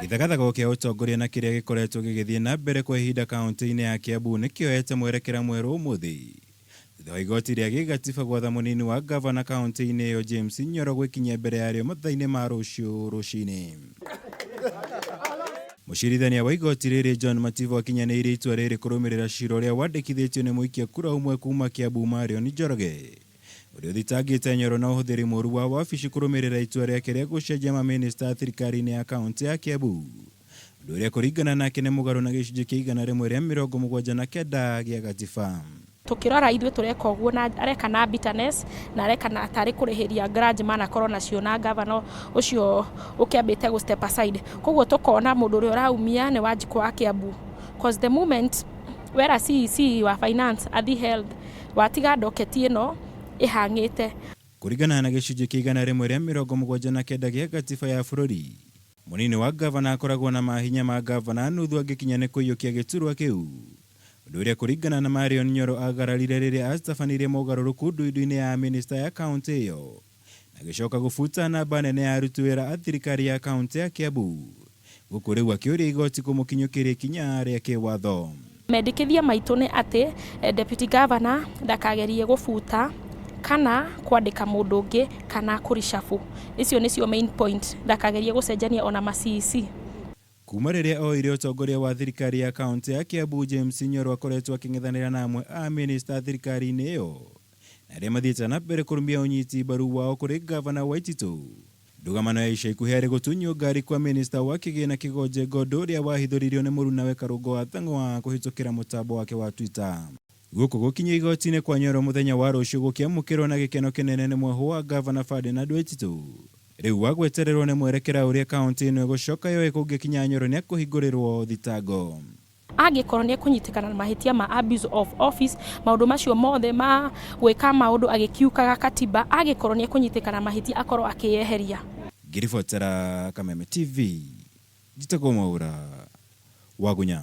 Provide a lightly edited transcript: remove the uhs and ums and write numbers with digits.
Githagathago kia utongoria na kiria gikoretwo gigithie na mbere kwa ihinda kaunti-ini ya Kiambu nikioete mwerekera mweru umuthi thutha wa igoti ria gigatiba gwatha munini wa ngavana kaunti-ini iyo James Nyoro gugekinyia mbere yario mathaini ma rucio rucini. Mucirithania wa igoti riri John Mativo akinyanĩirie itua riri kurumirira ciira uria wandikithitio ni muikia kura umwe kuuma Kiambu Marion Njoroge uria uthitangite Nyoro na uhuthiri muru wa wabici kurumirira itua riake ria gucenjia aminista thirikari-ini ya kaunti ya Kiambu undu uria kuringana nake ni mugaru na gicunjĩ kia 179 gia gatiba. Tukirora ithuĩ tureka ũguo na areka na bitterness na areka na atari kurihiria grudge mana korwo nacio na ngavana ucio ukiambite gu step aside. Koguo tukona mundu uria uraumia ni Wanjikũ wa Kiambu, because the moment wera CEC wa finance athi held watiga ndoketi ino ihangite. Kuringana na gicunjĩ kia 179 gia gatiba ya bururi, munini wa ngavana akoragwo na mahinya ma ngavana nuthu angikinya ni kuiyukia giturwa kiu. Undu uria kuringana na Marion Njoro agararire riria atabanirie mogaruruku ndundu-ini ya aminista ya kaunti iyo na gicoka gufuta namba nene ya aruti wira a thirikari ya kaunti ya Kiambu guku riu akiuria igoti kumukinyukiria ikinya ria kiwatho. Mendikithia maitu ni ati deputy governor ndakagerie gufuta kana kwandika mundu ungi kana kurishafu. Icio nicio main point, ndakagerie gucenjania ona ma CEC. Kuuma riria oire utongoria wa thirikari ya kaunti ya Kiambu James Nyoro akoretwo aking'ethanira na amwe a aminista thirikari-ini iyo na aria mathiĩte na mbere kurumia unyiti mbaru wao kuri gavana Waititu. Ndugamano ya ica ikuhĩ arĩ gũtunywo ngari kwa minista wa kĩgĩna Kigonje Ngondo ũrĩa wahithũririo nĩ mũru nawe karũngo wa thang'wa kũhĩtũkĩra mũtambo wake wa Twitter. Gũkũ gũkinya igoti-inĩ kwa Nyoro mũthenya wa rũciũ gũkĩamũkĩrwo na gĩkeno kĩnene nĩ mwehu wa gavana Ferdinand Waititu. Riu wagwetererwo nĩ mwerekera uria kaunti ĩno ĩgũcoka yoe kũngĩkinya Nyoro nĩ akũhingũrĩrwo thitango. Angikorwo ni kunyitikana na mahitia ma abuse of office, maundu macio mothe ma gwika maundu agikiukaga katiba, angikorwo ni kunyitikana na mahitia akorwo akiyeheria. Ngiribotera Kameme TV, Njitagwo Mwaura, Wagunya.